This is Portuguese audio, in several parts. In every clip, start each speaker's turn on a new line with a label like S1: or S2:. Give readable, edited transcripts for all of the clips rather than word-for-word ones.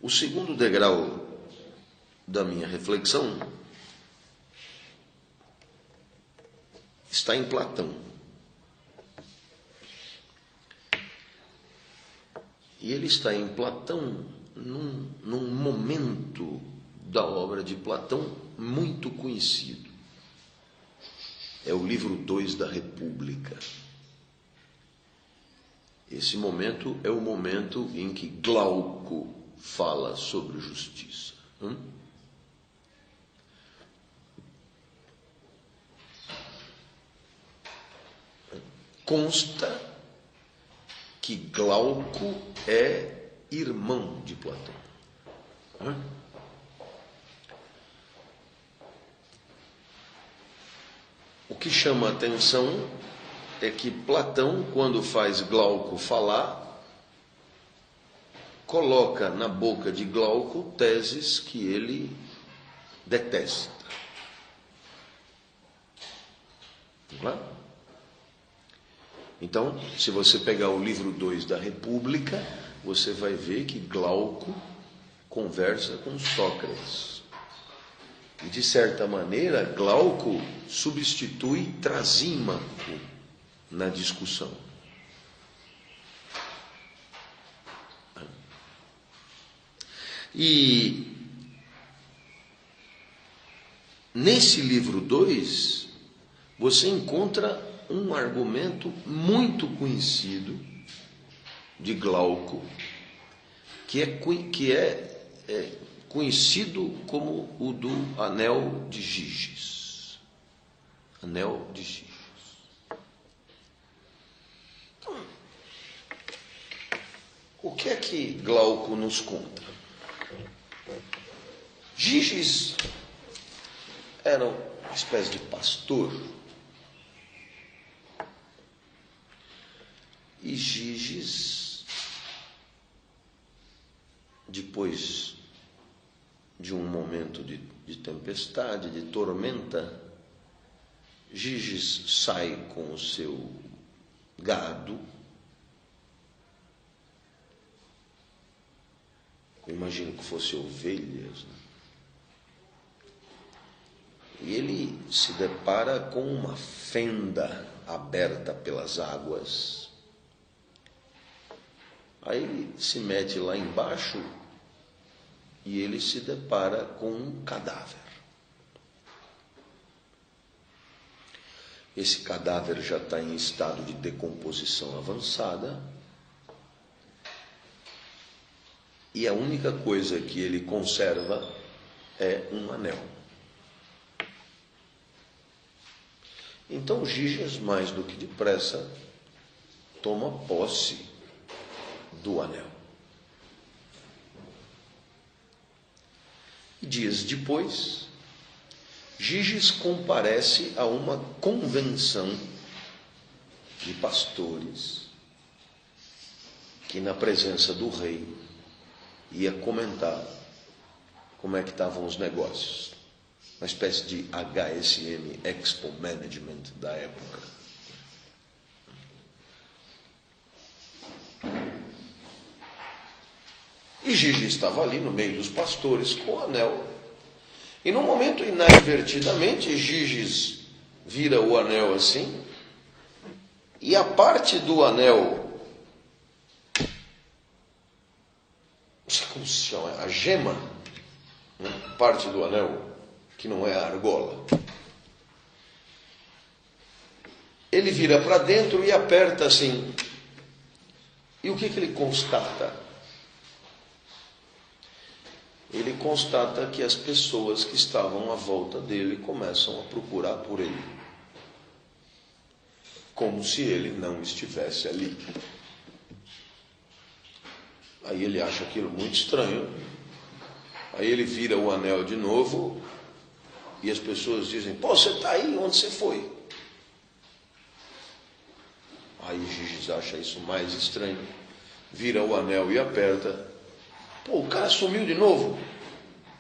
S1: O segundo degrau da minha reflexão está em Platão. E ele está em Platão num momento da obra de Platão muito conhecido. É o livro 2 da República. Esse momento é o momento em que Glauco fala sobre justiça. Consta que Glauco é irmão de Platão. O que chama a atenção é que Platão, quando faz Glauco falar, coloca na boca de Glauco teses que ele detesta. Não é? Então, se você pegar o livro 2 da República, você vai ver que Glauco conversa com Sócrates. E, de certa maneira, Glauco substitui Trasímaco na discussão. E nesse livro 2, você encontra um argumento muito conhecido de Glauco, que é conhecido como o do Anel de Giges. Anel de Giges. Então, o que é que Glauco nos conta? Giges era uma espécie de pastor. E Giges, depois de um momento de tempestade, de tormenta, Giges sai com o seu gado. Eu imagino que fosse ovelhas, né? E ele se depara com uma fenda aberta pelas águas. Aí ele se mete lá embaixo e ele se depara com um cadáver. Esse cadáver já está em estado de decomposição avançada. E a única coisa que ele conserva é um anel. Então Giges, mais do que depressa, toma posse do anel. Dias depois, Giges comparece a uma convenção de pastores que, na presença do rei, ia comentar como é que estavam os negócios. Uma espécie de HSM, Expo Management da época. E Giges estava ali no meio dos pastores com o anel. E num momento, inadvertidamente, Giges vira o anel assim. E a parte do anel, não sei como se chama, a gema, né? Parte do anel, que não é a argola. Ele vira para dentro e aperta assim. E o que ele constata? Ele constata que as pessoas que estavam à volta dele começam a procurar por ele, como se ele não estivesse ali. Aí ele acha aquilo muito estranho. Aí ele vira o anel de novo e as pessoas dizem: pô, você está aí, onde você foi? Aí Giges acha isso mais estranho, vira o anel e aperta. Pô, o cara sumiu de novo.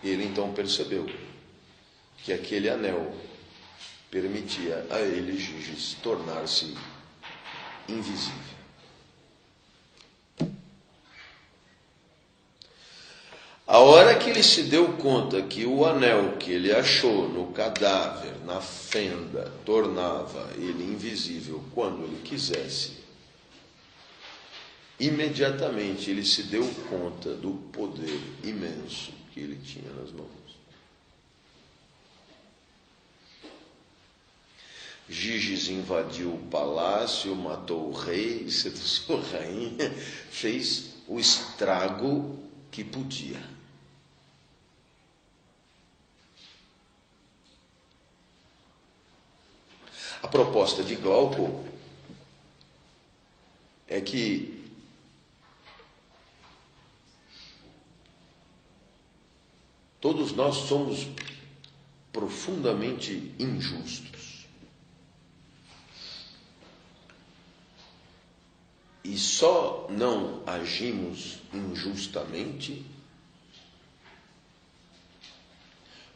S1: Ele então percebeu que aquele anel permitia a ele, Giges, tornar-se invisível. A hora que ele se deu conta que o anel que ele achou no cadáver, na fenda, tornava ele invisível quando ele quisesse, imediatamente ele se deu conta do poder imenso que ele tinha nas mãos. Giges invadiu o palácio, matou o rei, seduziu a rainha, fez o estrago que podia. A proposta de Glauco é que todos nós somos profundamente injustos. E só não agimos injustamente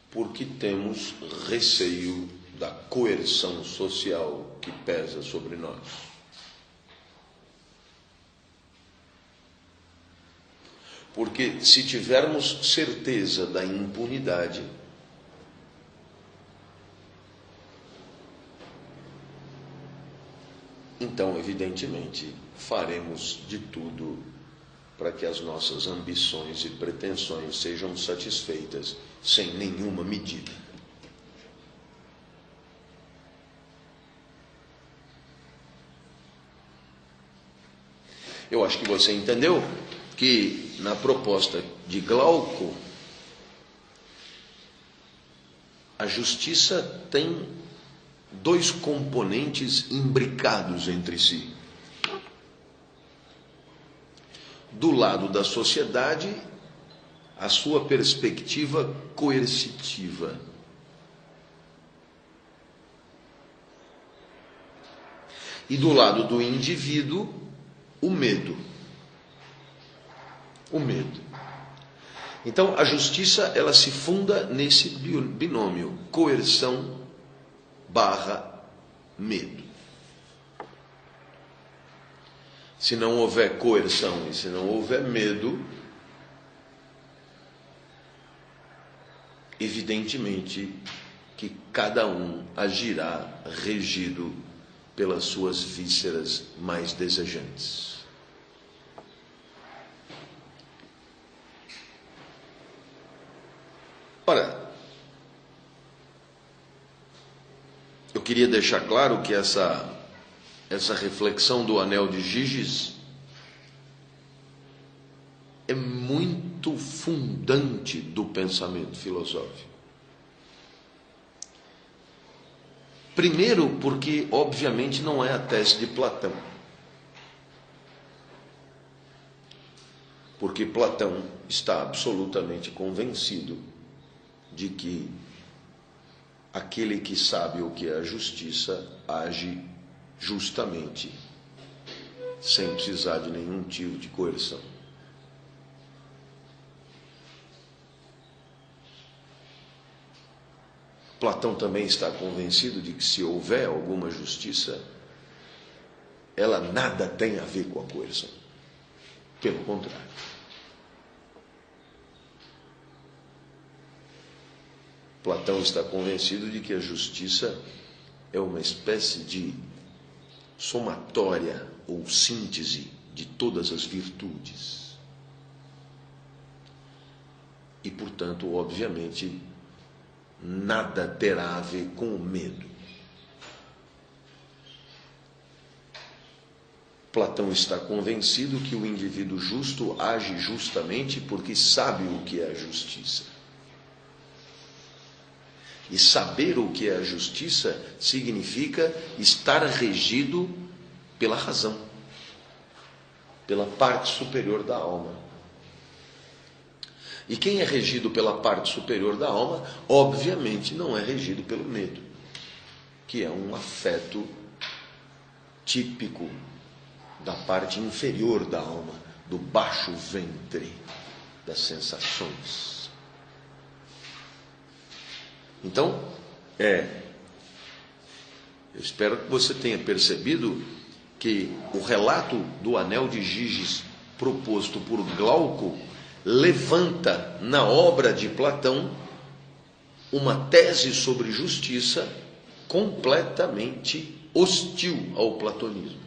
S1: porque temos receio da coerção social que pesa sobre nós. Porque se tivermos certeza da impunidade, então, evidentemente, faremos de tudo para que as nossas ambições e pretensões sejam satisfeitas sem nenhuma medida. Eu acho que você entendeu que na proposta de Glauco, a justiça tem dois componentes imbricados entre si. Do lado da sociedade, a sua perspectiva coercitiva. E do lado do indivíduo, o medo. O medo. Então, a justiça, ela se funda nesse binômio, coerção barra medo. Se não houver coerção e se não houver medo, evidentemente que cada um agirá regido pelas suas vísceras mais desejantes. Ora, eu queria deixar claro que essa reflexão do anel de Giges é muito fundante do pensamento filosófico. Primeiro, porque, obviamente, não é a tese de Platão. Porque Platão está absolutamente convencido de que aquele que sabe o que é a justiça age justamente, sem precisar de nenhum tipo de coerção. Platão também está convencido de que se houver alguma justiça, ela nada tem a ver com a coerção. Pelo contrário. Platão está convencido de que a justiça é uma espécie de somatória ou síntese de todas as virtudes. E, portanto, obviamente, nada terá a ver com o medo. Platão está convencido que o indivíduo justo age justamente porque sabe o que é a justiça. E saber o que é a justiça significa estar regido pela razão, pela parte superior da alma. E quem é regido pela parte superior da alma, obviamente não é regido pelo medo, que é um afeto típico da parte inferior da alma, do baixo ventre das sensações. Então, eu espero que você tenha percebido que o relato do anel de Giges proposto por Glauco levanta na obra de Platão uma tese sobre justiça completamente hostil ao platonismo.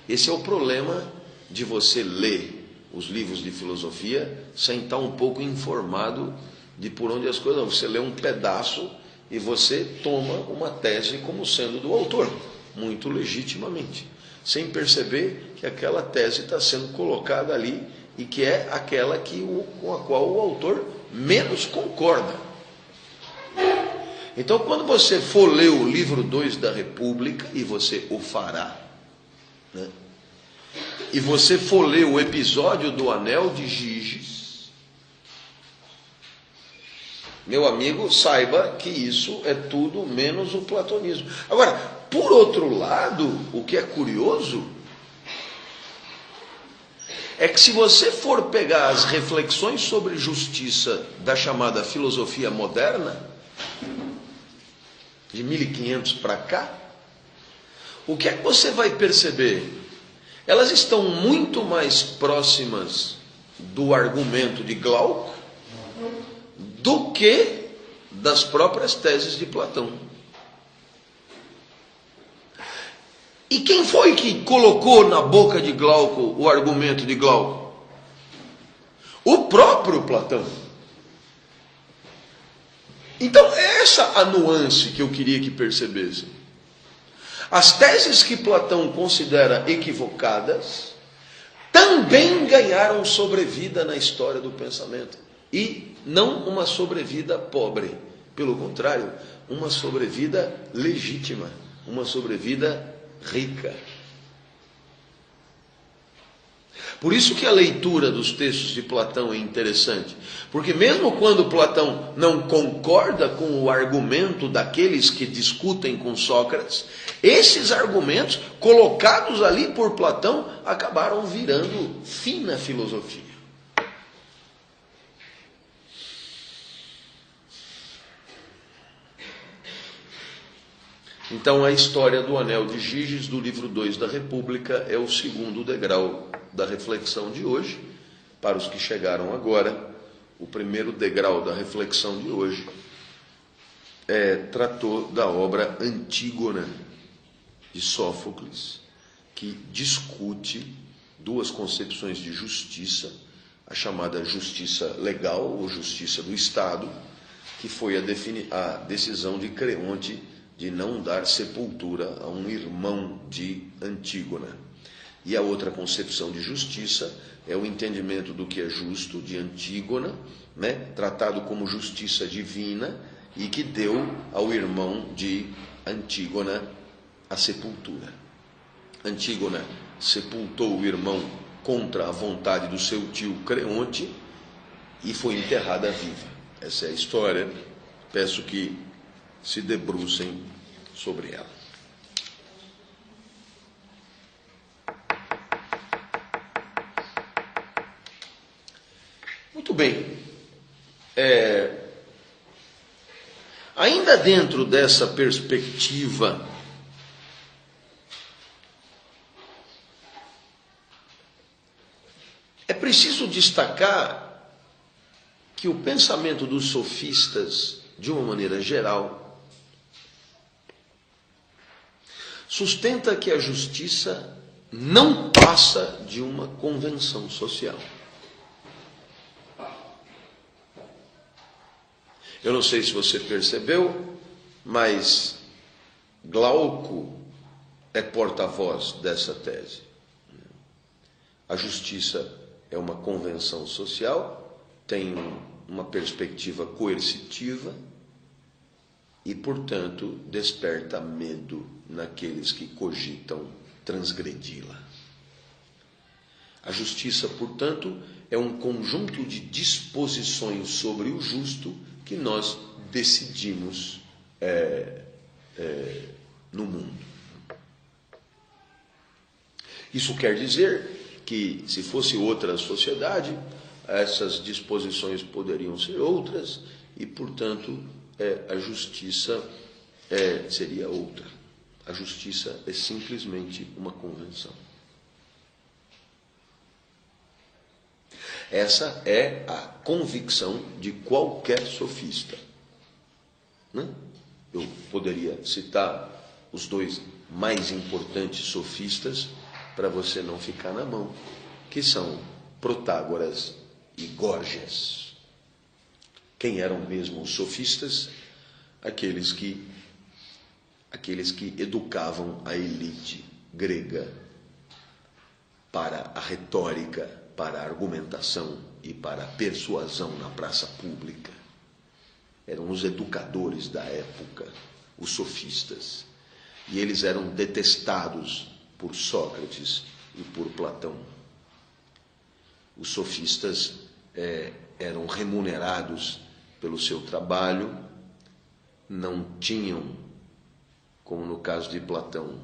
S1: Esse é o problema de você ler os livros de filosofia sem estar um pouco informado de por onde as coisas vão. Você lê um pedaço e você toma uma tese como sendo do autor, muito legitimamente, sem perceber que aquela tese está sendo colocada ali e que é aquela com a qual o autor menos concorda. Então, quando você for ler o livro 2 da República, e você o fará, né? E você for ler o episódio do Anel de Giges, meu amigo, saiba que isso é tudo menos o platonismo. Agora, por outro lado, o que é curioso é que se você for pegar as reflexões sobre justiça da chamada filosofia moderna, de 1500 para cá, o que é que você vai perceber? Elas estão muito mais próximas do argumento de Glauco do que das próprias teses de Platão. E quem foi que colocou na boca de Glauco o argumento de Glauco? O próprio Platão. Então, essa a nuance que eu queria que percebessem. As teses que Platão considera equivocadas também ganharam sobrevida na história do pensamento. E não uma sobrevida pobre. Pelo contrário, uma sobrevida legítima. Uma sobrevida rica. Por isso que a leitura dos textos de Platão é interessante, porque mesmo quando Platão não concorda com o argumento daqueles que discutem com Sócrates, esses argumentos colocados ali por Platão acabaram virando fina filosofia. Então a história do Anel de Giges, do livro 2 da República, é o segundo degrau da reflexão de hoje. Para os que chegaram agora, o primeiro degrau da reflexão de hoje tratou da obra Antígona, de Sófocles, que discute duas concepções de justiça, a chamada justiça legal, ou justiça do Estado, que foi a decisão de Creonte de não dar sepultura a um irmão de Antígona. E a outra concepção de justiça é o entendimento do que é justo de Antígona, né, tratado como justiça divina, e que deu ao irmão de Antígona a sepultura. Antígona sepultou o irmão contra a vontade do seu tio Creonte e foi enterrada viva. Essa é a história. Peço que se debrucem sobre ela. Muito bem. Ainda dentro dessa perspectiva, é preciso destacar que o pensamento dos sofistas, de uma maneira geral, sustenta que a justiça não passa de uma convenção social. Eu não sei se você percebeu, mas Glauco é porta-voz dessa tese. A justiça é uma convenção social, tem uma perspectiva coercitiva e, portanto, desperta medo naqueles que cogitam transgredi-la. A justiça, portanto, é um conjunto de disposições sobre o justo que nós decidimos no mundo. Isso quer dizer que, se fosse outra sociedade, essas disposições poderiam ser outras e, portanto, a justiça seria outra. A justiça é simplesmente uma convenção. Essa é a convicção de qualquer sofista. Né? Eu poderia citar os dois mais importantes sofistas para você não ficar na mão, que são Protágoras e Górgias. Quem eram mesmo os sofistas? Aqueles que educavam a elite grega para a retórica, para a argumentação e para a persuasão na praça pública. Eram os educadores da época, os sofistas. E eles eram detestados por Sócrates e por Platão. Os sofistas eram remunerados pelo seu trabalho, não tinham, como no caso de Platão,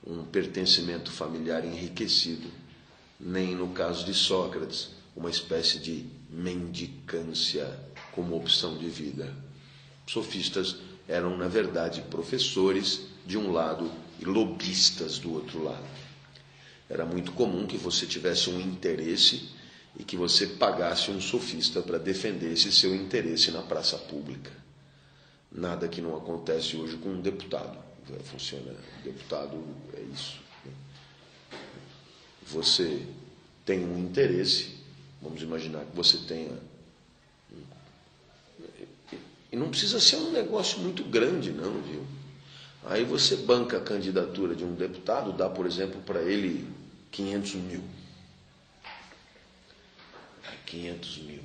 S1: um pertencimento familiar enriquecido, nem no caso de Sócrates, uma espécie de mendicância como opção de vida. Sofistas eram, na verdade, professores de um lado e lobistas do outro lado. Era muito comum que você tivesse um interesse e que você pagasse um sofista para defender esse seu interesse na praça pública. Nada que não acontece hoje com um deputado. Funciona, deputado é isso. Você tem um interesse, vamos imaginar que você tenha... E não precisa ser um negócio muito grande, não, viu? Aí você banca a candidatura de um deputado, dá, por exemplo, para ele 500 mil. 500 mil.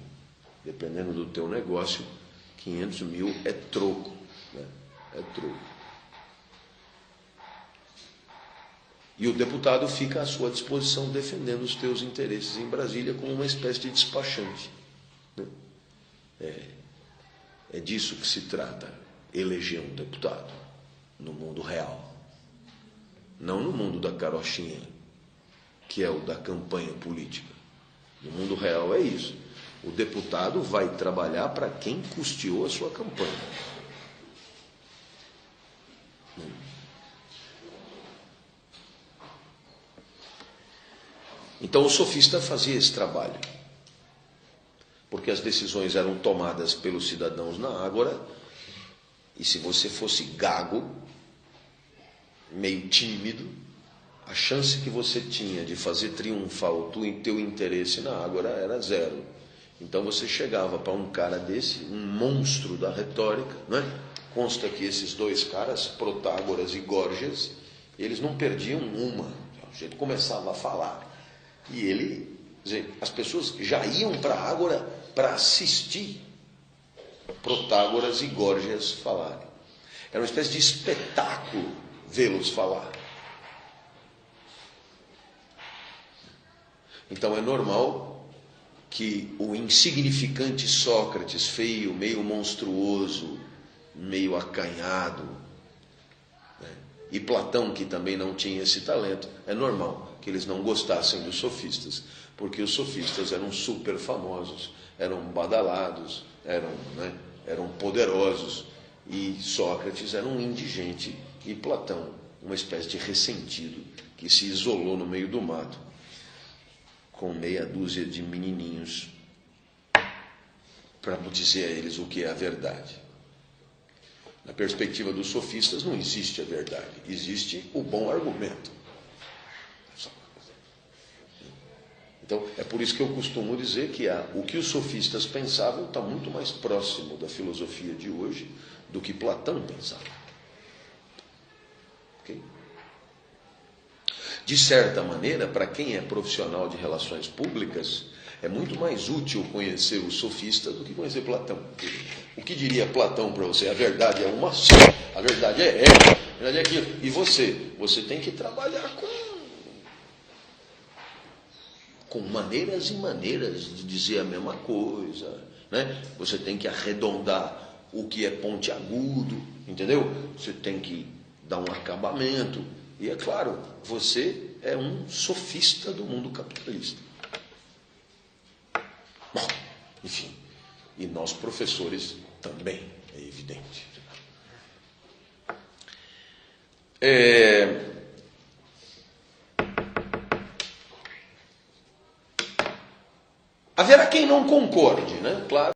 S1: Dependendo do teu negócio, 500 mil é troco. Né? É troco. E o deputado fica à sua disposição defendendo os teus interesses em Brasília como uma espécie de despachante. Né? É disso que se trata, eleger um deputado no mundo real. Não no mundo da carochinha, que é o da campanha política. No mundo real é isso. O deputado vai trabalhar para quem custeou a sua campanha. Então o sofista fazia esse trabalho, porque as decisões eram tomadas pelos cidadãos na ágora, e se você fosse gago, meio tímido, a chance que você tinha de fazer triunfar o teu interesse na ágora era zero. Então você chegava para um cara desse, um monstro da retórica, não é? Consta que esses dois caras, Protágoras e Górgias, eles não perdiam uma. O jeito começava a falar. E ele, as pessoas já iam para a ágora para assistir Protágoras e Górgias falarem. Era uma espécie de espetáculo vê-los falar. Então é normal que o insignificante Sócrates, feio, meio monstruoso, meio acanhado, né? E Platão, que também não tinha esse talento, é normal que eles não gostassem dos sofistas, porque os sofistas eram super famosos, eram badalados, eram poderosos, e Sócrates era um indigente, e Platão, uma espécie de ressentido, que se isolou no meio do mato, com meia dúzia de menininhos, para dizer a eles o que é a verdade. Na perspectiva dos sofistas não existe a verdade, existe o bom argumento. Então, é por isso que eu costumo dizer que o que os sofistas pensavam está muito mais próximo da filosofia de hoje do que Platão pensava. Okay? De certa maneira, para quem é profissional de relações públicas, é muito mais útil conhecer o sofista do que conhecer Platão. O que diria Platão para você? A verdade é uma só, a verdade é essa, a verdade é aquilo. E você tem que trabalhar com maneiras e maneiras de dizer a mesma coisa, né? Você tem que arredondar o que é pontiagudo, entendeu? Você tem que dar um acabamento. E é claro, você é um sofista do mundo capitalista. Bom, enfim, e nós professores também, é evidente. Haverá quem não concorde, né? Claro.